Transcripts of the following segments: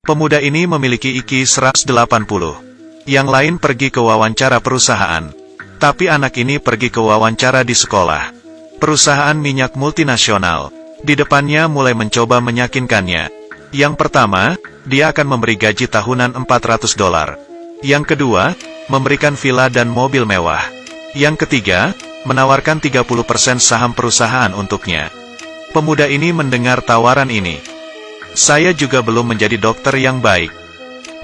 Pemuda ini memiliki IQ 180. Yang lain pergi ke wawancara perusahaan. Tapi anak ini pergi ke wawancara di sekolah. Perusahaan minyak multinasional. Di depannya mulai mencoba meyakinkannya. Yang pertama, dia akan memberi gaji tahunan $400. Yang kedua, memberikan villa dan mobil mewah. Yang ketiga, menawarkan 30% saham perusahaan untuknya. Pemuda ini mendengar tawaran ini. Saya juga belum menjadi dokter yang baik.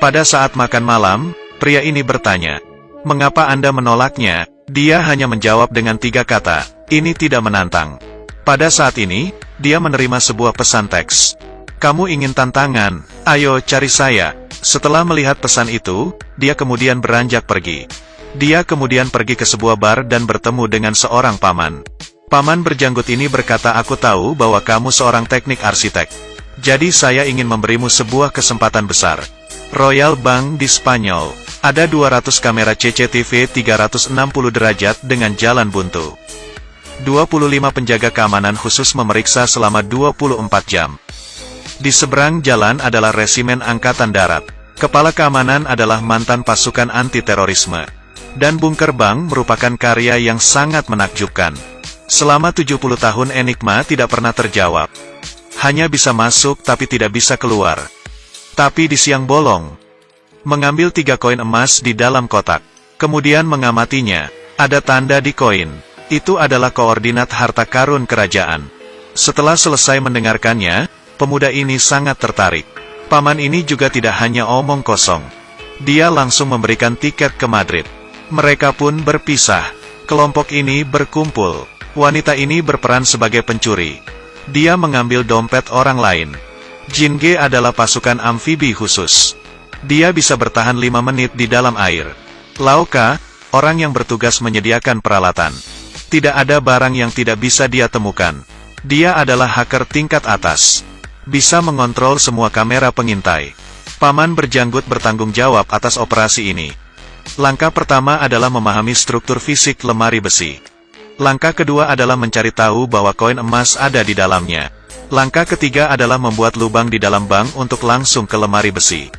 Pada saat makan malam, pria ini bertanya, "Mengapa Anda menolaknya?" Dia hanya menjawab dengan 3 kata, "Ini tidak menantang." Pada saat ini, dia menerima sebuah pesan teks. "Kamu ingin tantangan? Ayo cari saya." Setelah melihat pesan itu, dia kemudian beranjak pergi. Dia kemudian pergi ke sebuah bar dan bertemu dengan seorang paman. Paman berjanggut ini berkata, "Aku tahu bahwa kamu seorang teknik arsitek. Jadi saya ingin memberimu sebuah kesempatan besar. Royal Bank di Spanyol. Ada 200 kamera CCTV 360 derajat dengan jalan buntu. 25 penjaga keamanan khusus memeriksa selama 24 jam. Di seberang jalan adalah resimen Angkatan Darat. Kepala keamanan adalah mantan pasukan anti-terorisme. Dan bunker bank merupakan karya yang sangat menakjubkan. Selama 70 tahun enigma tidak pernah terjawab. Hanya bisa masuk tapi tidak bisa keluar. Tapi di siang bolong, mengambil 3 koin emas di dalam kotak. Kemudian mengamatinya. Ada tanda di koin. Itu adalah koordinat harta karun kerajaan. Setelah selesai mendengarkannya, pemuda ini sangat tertarik. Paman ini juga tidak hanya omong kosong. Dia langsung memberikan tiket ke Madrid. Mereka pun berpisah. Kelompok ini berkumpul. Wanita ini berperan sebagai pencuri. Dia mengambil dompet orang lain. Jin Ge adalah pasukan amfibi khusus. Dia bisa bertahan 5 menit di dalam air. Lau Ka, orang yang bertugas menyediakan peralatan. Tidak ada barang yang tidak bisa dia temukan. Dia adalah hacker tingkat atas. Bisa mengontrol semua kamera pengintai. Paman berjanggut bertanggung jawab atas operasi ini. Langkah pertama adalah memahami struktur fisik lemari besi. Langkah kedua adalah mencari tahu bahwa koin emas ada di dalamnya. Langkah ketiga adalah membuat lubang di dalam bank untuk langsung ke lemari besi.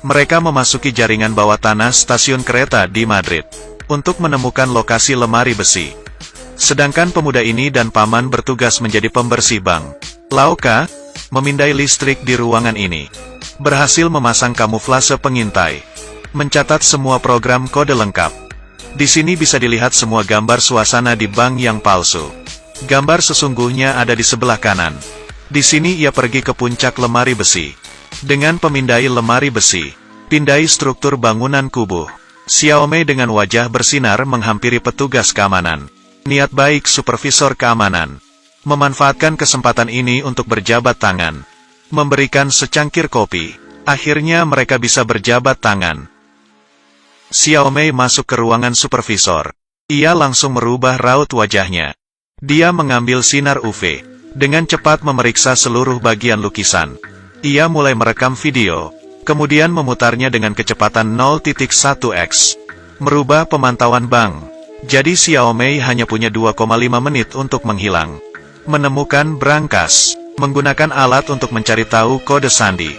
Mereka memasuki jaringan bawah tanah stasiun kereta di Madrid untuk menemukan lokasi lemari besi. Sedangkan pemuda ini dan paman bertugas menjadi pembersih bank. Lau Ka memindai listrik di ruangan ini. Berhasil memasang kamuflase pengintai. Mencatat semua program kode lengkap. Di sini bisa dilihat semua gambar suasana di bank yang palsu. Gambar sesungguhnya ada di sebelah kanan. Di sini ia pergi ke puncak lemari besi. Dengan pemindai lemari besi, pindai struktur bangunan kubuh. Xiaomei dengan wajah bersinar menghampiri petugas keamanan. Niat baik supervisor keamanan. Memanfaatkan kesempatan ini untuk berjabat tangan. Memberikan secangkir kopi. Akhirnya mereka bisa berjabat tangan. Xiaomei masuk ke ruangan supervisor. Ia langsung merubah raut wajahnya. Dia mengambil sinar UV. Dengan cepat memeriksa seluruh bagian lukisan. Ia mulai merekam video. Kemudian memutarnya dengan kecepatan 0.1x. Merubah pemantauan bank. Jadi Xiaomei hanya punya 2,5 menit untuk menghilang. Menemukan brankas. Menggunakan alat untuk mencari tahu kode sandi.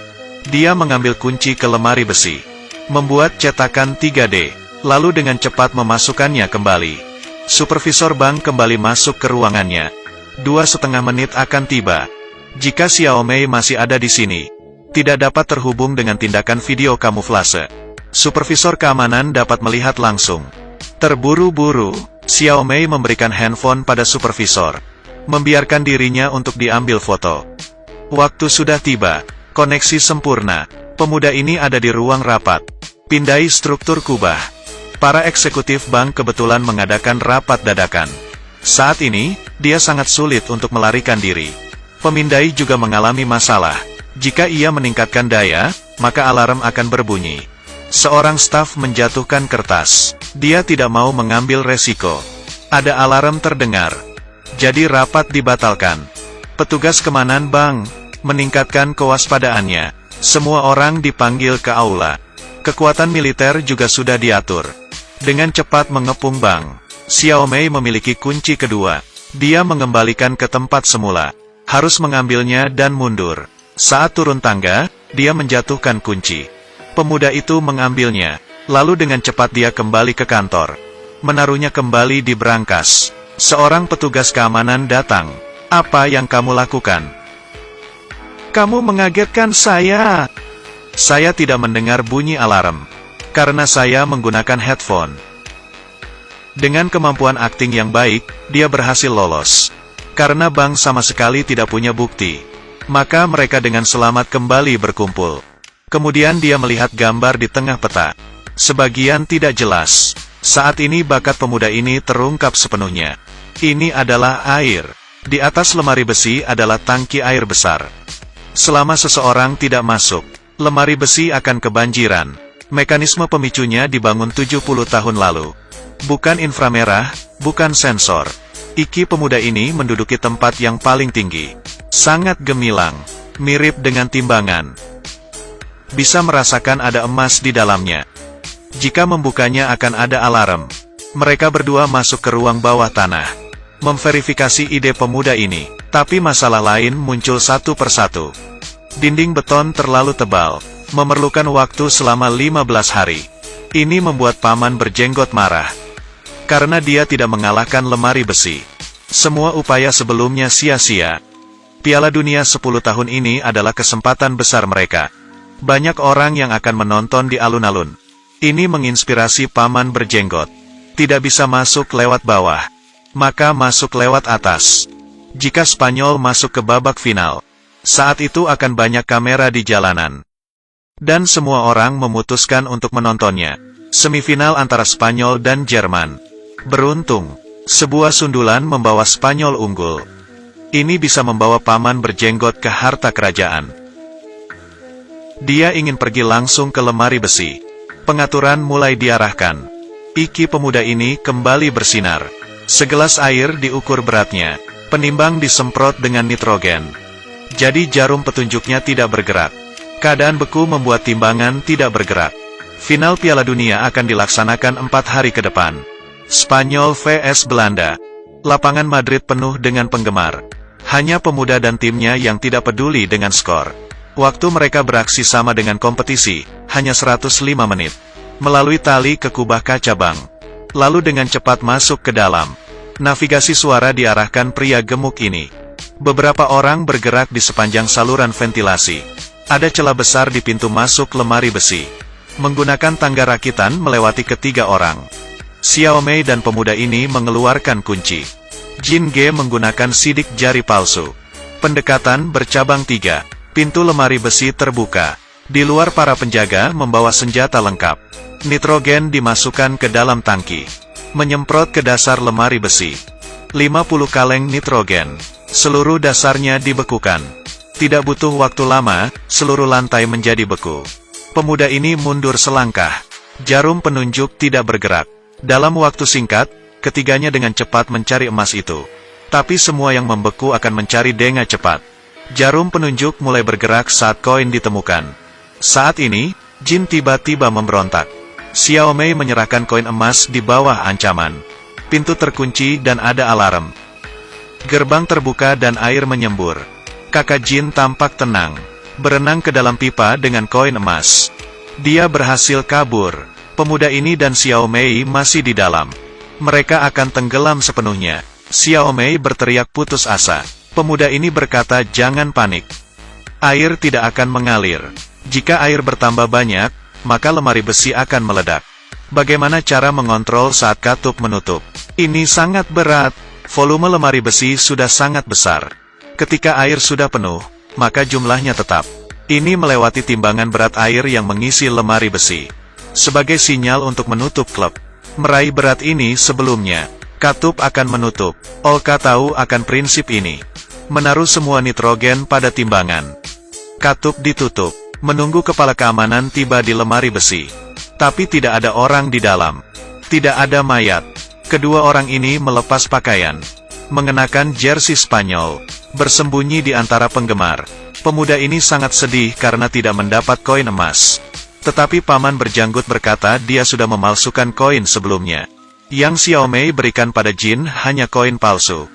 Dia mengambil kunci ke lemari besi. Membuat cetakan 3D. Lalu dengan cepat memasukkannya kembali. Supervisor bank kembali masuk ke ruangannya. 2,5 menit akan tiba. Jika Xiaomei masih ada di sini, tidak dapat terhubung dengan tindakan video kamuflase. Supervisor keamanan dapat melihat langsung. Terburu-buru, Xiaomei memberikan handphone pada supervisor. Membiarkan dirinya untuk diambil foto. Waktu sudah tiba. Koneksi sempurna. Pemuda ini ada di ruang rapat. Pindai struktur kubah. Para eksekutif bank kebetulan mengadakan rapat dadakan. Saat ini, dia sangat sulit untuk melarikan diri. Pemindai juga mengalami masalah. Jika ia meningkatkan daya, maka alarm akan berbunyi. Seorang staf menjatuhkan kertas. Dia tidak mau mengambil resiko. Ada alarm terdengar. Jadi rapat dibatalkan. Petugas keamanan bank meningkatkan kewaspadaannya. Semua orang dipanggil ke aula. Kekuatan militer juga sudah diatur. Dengan cepat mengepung bank. Xiaomei memiliki kunci kedua. Dia mengembalikan ke tempat semula. Harus mengambilnya dan mundur. Saat turun tangga, dia menjatuhkan kunci. Pemuda itu mengambilnya, lalu dengan cepat dia kembali ke kantor. Menaruhnya kembali di brankas. Seorang petugas keamanan datang. "Apa yang kamu lakukan?" "Kamu mengagetkan saya." "Saya tidak mendengar bunyi alarm, karena saya menggunakan headphone." Dengan kemampuan akting yang baik, dia berhasil lolos. Karena bank sama sekali tidak punya bukti, maka mereka dengan selamat kembali berkumpul. Kemudian dia melihat gambar di tengah peta. Sebagian tidak jelas. Saat ini bakat pemuda ini terungkap sepenuhnya. Ini adalah air. Di atas lemari besi adalah tangki air besar. Selama seseorang tidak masuk, lemari besi akan kebanjiran. Mekanisme pemicunya dibangun 70 tahun lalu. Bukan inframerah, bukan sensor. Iki pemuda ini menduduki tempat yang paling tinggi. Sangat gemilang, mirip dengan timbangan. Bisa merasakan ada emas di dalamnya. Jika membukanya akan ada alarm. Mereka berdua masuk ke ruang bawah tanah. Memverifikasi ide pemuda ini. Tapi masalah lain muncul satu persatu. Dinding beton terlalu tebal. Memerlukan waktu selama 15 hari. Ini membuat paman berjenggot marah. Karena dia tidak mengalahkan lemari besi. Semua upaya sebelumnya sia-sia. Piala Dunia 10 tahun ini adalah kesempatan besar mereka. Banyak orang yang akan menonton di alun-alun. Ini menginspirasi paman berjenggot. Tidak bisa masuk lewat bawah, maka masuk lewat atas. Jika Spanyol masuk ke babak final, saat itu akan banyak kamera di jalanan. Dan semua orang memutuskan untuk menontonnya. Semifinal antara Spanyol dan Jerman. Beruntung, sebuah sundulan membawa Spanyol unggul. Ini bisa membawa paman berjenggot ke harta kerajaan. Dia ingin pergi langsung ke lemari besi. Pengaturan mulai diarahkan. Iki pemuda ini kembali bersinar. Segelas air diukur beratnya. Penimbang disemprot dengan nitrogen. Jadi jarum petunjuknya tidak bergerak. Keadaan beku membuat timbangan tidak bergerak. Final Piala Dunia akan dilaksanakan 4 hari ke depan. Spanyol vs Belanda. Lapangan Madrid penuh dengan penggemar. Hanya pemuda dan timnya yang tidak peduli dengan skor. Waktu mereka beraksi sama dengan kompetisi, hanya 105 menit. Melalui tali ke kubah kaca bank. Lalu dengan cepat masuk ke dalam. Navigasi suara diarahkan pria gemuk ini. Beberapa orang bergerak di sepanjang saluran ventilasi. Ada celah besar di pintu masuk lemari besi. Menggunakan tangga rakitan melewati ketiga orang. Xiaomei dan pemuda ini mengeluarkan kunci. Jin Ge menggunakan sidik jari palsu. Pendekatan bercabang 3. Pintu lemari besi terbuka. Di luar para penjaga membawa senjata lengkap. Nitrogen dimasukkan ke dalam tangki. Menyemprot ke dasar lemari besi. 50 kaleng nitrogen. Seluruh dasarnya dibekukan. Tidak butuh waktu lama, seluruh lantai menjadi beku. Pemuda ini mundur selangkah. Jarum penunjuk tidak bergerak. Dalam waktu singkat, ketiganya dengan cepat mencari emas itu. Tapi semua yang membeku akan mencari dengan cepat. Jarum penunjuk mulai bergerak saat koin ditemukan. Saat ini, Jin tiba-tiba memberontak. Xiaomei menyerahkan koin emas di bawah ancaman. Pintu terkunci dan ada alarm. Gerbang terbuka dan air menyembur. Kakak Jin tampak tenang. Berenang ke dalam pipa dengan koin emas. Dia berhasil kabur. Pemuda ini dan Xiaomei masih di dalam. Mereka akan tenggelam sepenuhnya. Xiaomei berteriak putus asa. Pemuda ini berkata jangan panik. Air tidak akan mengalir. Jika air bertambah banyak, maka lemari besi akan meledak. Bagaimana cara mengontrol saat katup menutup? Ini sangat berat. Volume lemari besi sudah sangat besar. Ketika air sudah penuh, maka jumlahnya tetap. Ini melewati timbangan berat air yang mengisi lemari besi. Sebagai sinyal untuk menutup klep. Meraih berat ini sebelumnya. Katup akan menutup. Olka tahu akan prinsip ini. Menaruh semua nitrogen pada timbangan. Katup ditutup. Menunggu kepala keamanan tiba di lemari besi. Tapi tidak ada orang di dalam. Tidak ada mayat. Kedua orang ini melepas pakaian. Mengenakan jersey Spanyol. Bersembunyi di antara penggemar. Pemuda ini sangat sedih karena tidak mendapat koin emas. Tetapi paman berjanggut berkata dia sudah memalsukan koin sebelumnya. Yang Xiaomei berikan pada Jin hanya koin palsu.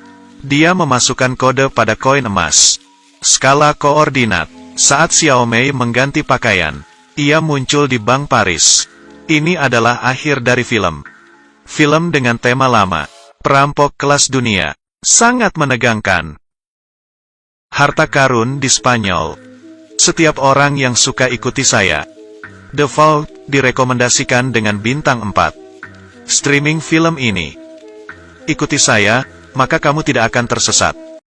Dia memasukkan kode pada koin emas. Skala koordinat. Saat Xiao Mei mengganti pakaian, ia muncul di Bank Paris. Ini adalah akhir dari film. Film dengan tema lama, perampok kelas dunia, sangat menegangkan. Harta karun di Spanyol. Setiap orang yang suka ikuti saya. The Vault direkomendasikan dengan bintang 4. Streaming film ini. Ikuti saya, maka kamu tidak akan tersesat.